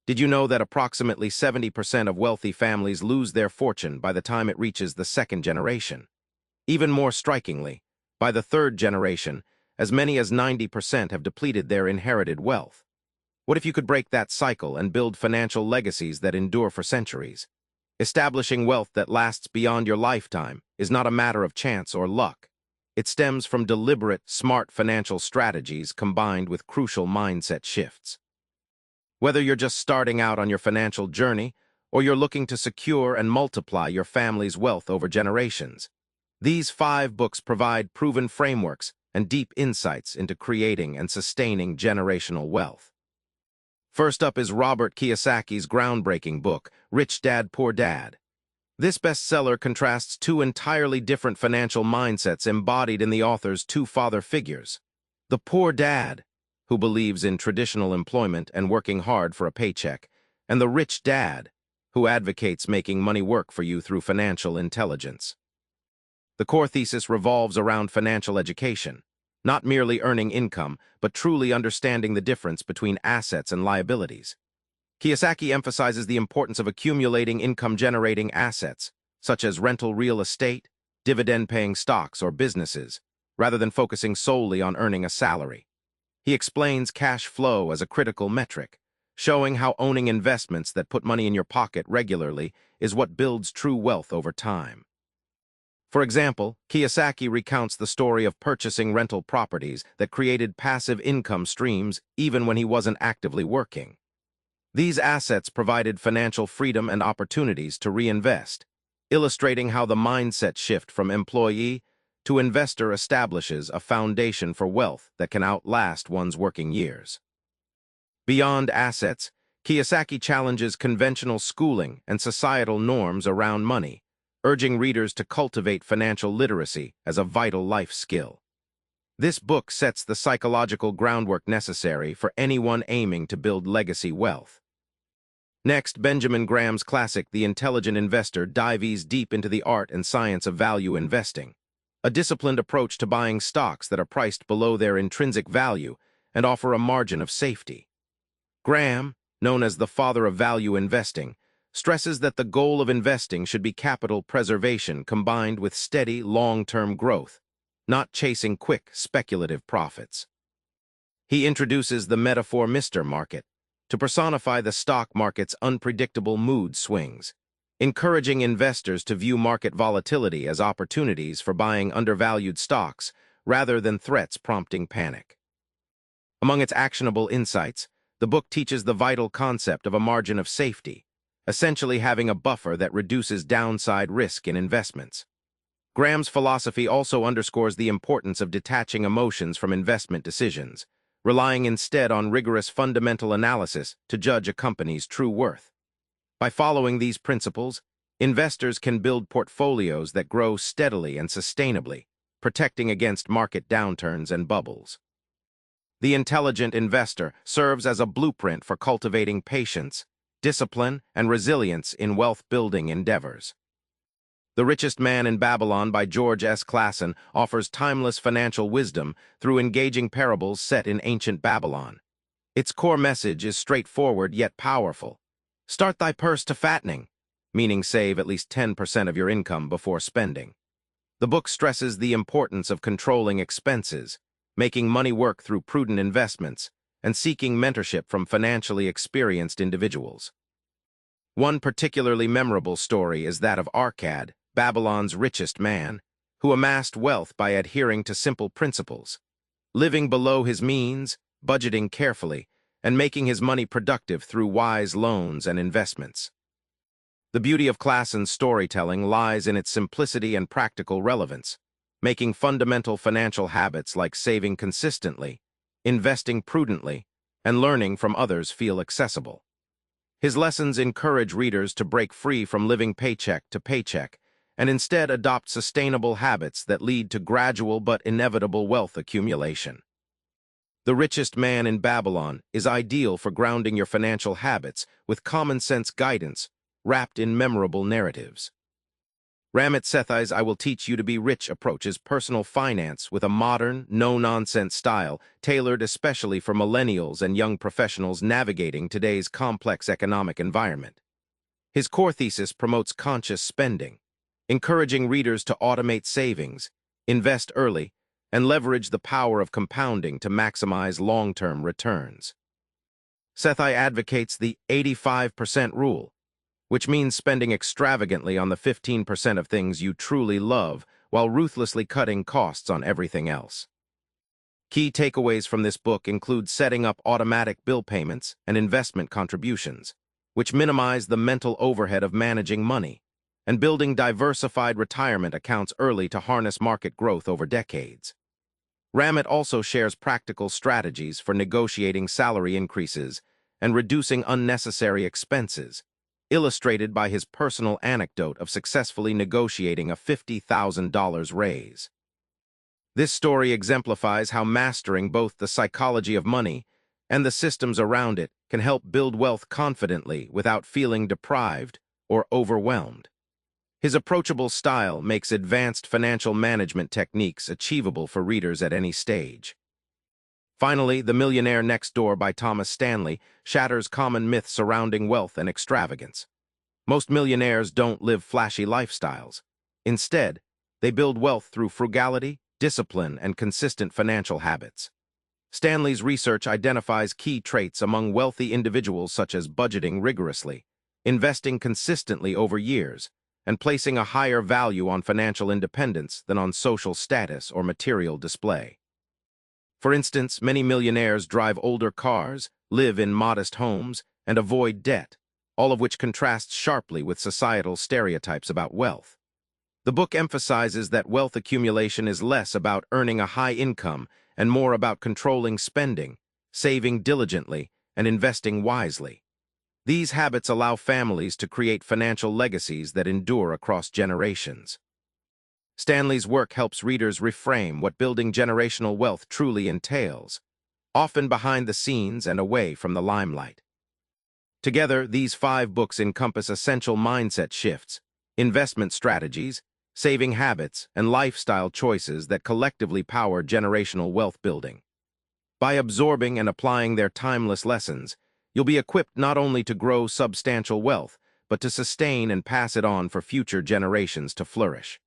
Did you know that approximately 70% of wealthy families lose their fortune by the time it reaches the second generation? Even more strikingly, by the third generation, as many as 90% have depleted their inherited wealth. What if you could break that cycle and build financial legacies that endure for centuries? Establishing wealth that lasts beyond your lifetime is not a matter of chance or luck. It stems from deliberate, smart financial strategies combined with crucial mindset shifts. Whether you're just starting out on your financial journey or you're looking to secure and multiply your family's wealth over generations, these 5 books provide proven frameworks and deep insights into creating and sustaining generational wealth. First up is Robert Kiyosaki's groundbreaking book, Rich Dad, Poor Dad. This bestseller contrasts 2 entirely different financial mindsets embodied in the author's 2 father figures. The poor dad, who believes in traditional employment and working hard for a paycheck, and the rich dad, who advocates making money work for you through financial intelligence. The core thesis revolves around financial education, not merely earning income, but truly understanding the difference between assets and liabilities. Kiyosaki emphasizes the importance of accumulating income-generating assets, such as rental real estate, dividend-paying stocks, or businesses, rather than focusing solely on earning a salary. He explains cash flow as a critical metric, showing how owning investments that put money in your pocket regularly is what builds true wealth over time. For example, Kiyosaki recounts the story of purchasing rental properties that created passive income streams even when he wasn't actively working. These assets provided financial freedom and opportunities to reinvest, illustrating how the mindset shift from employee to investor establishes a foundation for wealth that can outlast one's working years. Beyond assets, Kiyosaki challenges conventional schooling and societal norms around money, urging readers to cultivate financial literacy as a vital life skill. This book sets the psychological groundwork necessary for anyone aiming to build legacy wealth. Next, Benjamin Graham's classic, The Intelligent Investor, dives deep into the art and science of value investing, a disciplined approach to buying stocks that are priced below their intrinsic value and offer a margin of safety. Graham, known as the father of value investing, stresses that the goal of investing should be capital preservation combined with steady, long-term growth, not chasing quick, speculative profits. He introduces the metaphor Mr. Market to personify the stock market's unpredictable mood swings, encouraging investors to view market volatility as opportunities for buying undervalued stocks rather than threats prompting panic. Among its actionable insights, the book teaches the vital concept of a margin of safety, essentially having a buffer that reduces downside risk in investments. Graham's philosophy also underscores the importance of detaching emotions from investment decisions, relying instead on rigorous fundamental analysis to judge a company's true worth. By following these principles, investors can build portfolios that grow steadily and sustainably, protecting against market downturns and bubbles. The Intelligent Investor serves as a blueprint for cultivating patience, discipline, and resilience in wealth-building endeavors. The Richest Man in Babylon by George S. Clason offers timeless financial wisdom through engaging parables set in ancient Babylon. Its core message is straightforward yet powerful. Start thy purse to fattening, meaning save at least 10% of your income before spending. The book stresses the importance of controlling expenses, making money work through prudent investments, and seeking mentorship from financially experienced individuals. One particularly memorable story is that of Arkad, Babylon's richest man, who amassed wealth by adhering to simple principles, living below his means, budgeting carefully, and making his money productive through wise loans and investments. The beauty of Clason's storytelling lies in its simplicity and practical relevance, making fundamental financial habits like saving consistently, investing prudently, and learning from others feel accessible. His lessons encourage readers to break free from living paycheck to paycheck and instead adopt sustainable habits that lead to gradual but inevitable wealth accumulation. The Richest Man in Babylon is ideal for grounding your financial habits with common-sense guidance wrapped in memorable narratives. Ramit Sethi's I Will Teach You to Be Rich approaches personal finance with a modern, no-nonsense style tailored especially for millennials and young professionals navigating today's complex economic environment. His core thesis promotes conscious spending, encouraging readers to automate savings, invest early, and leverage the power of compounding to maximize long-term returns. Sethi advocates the 85% rule, which means spending extravagantly on the 15% of things you truly love while ruthlessly cutting costs on everything else. Key takeaways from this book include setting up automatic bill payments and investment contributions, which minimize the mental overhead of managing money, and building diversified retirement accounts early to harness market growth over decades. Ramit also shares practical strategies for negotiating salary increases and reducing unnecessary expenses, illustrated by his personal anecdote of successfully negotiating a $50,000 raise. This story exemplifies how mastering both the psychology of money and the systems around it can help build wealth confidently without feeling deprived or overwhelmed. His approachable style makes advanced financial management techniques achievable for readers at any stage. Finally, The Millionaire Next Door by Thomas Stanley shatters common myths surrounding wealth and extravagance. Most millionaires don't live flashy lifestyles. Instead, they build wealth through frugality, discipline, and consistent financial habits. Stanley's research identifies key traits among wealthy individuals such as budgeting rigorously, investing consistently over years, and placing a higher value on financial independence than on social status or material display. For instance, many millionaires drive older cars, live in modest homes, and avoid debt, all of which contrasts sharply with societal stereotypes about wealth. The book emphasizes that wealth accumulation is less about earning a high income and more about controlling spending, saving diligently, and investing wisely. These habits allow families to create financial legacies that endure across generations. Stanley's work helps readers reframe what building generational wealth truly entails, often behind the scenes and away from the limelight. Together, these 5 books encompass essential mindset shifts, investment strategies, saving habits, and lifestyle choices that collectively power generational wealth building. By absorbing and applying their timeless lessons, you'll be equipped not only to grow substantial wealth, but to sustain and pass it on for future generations to flourish.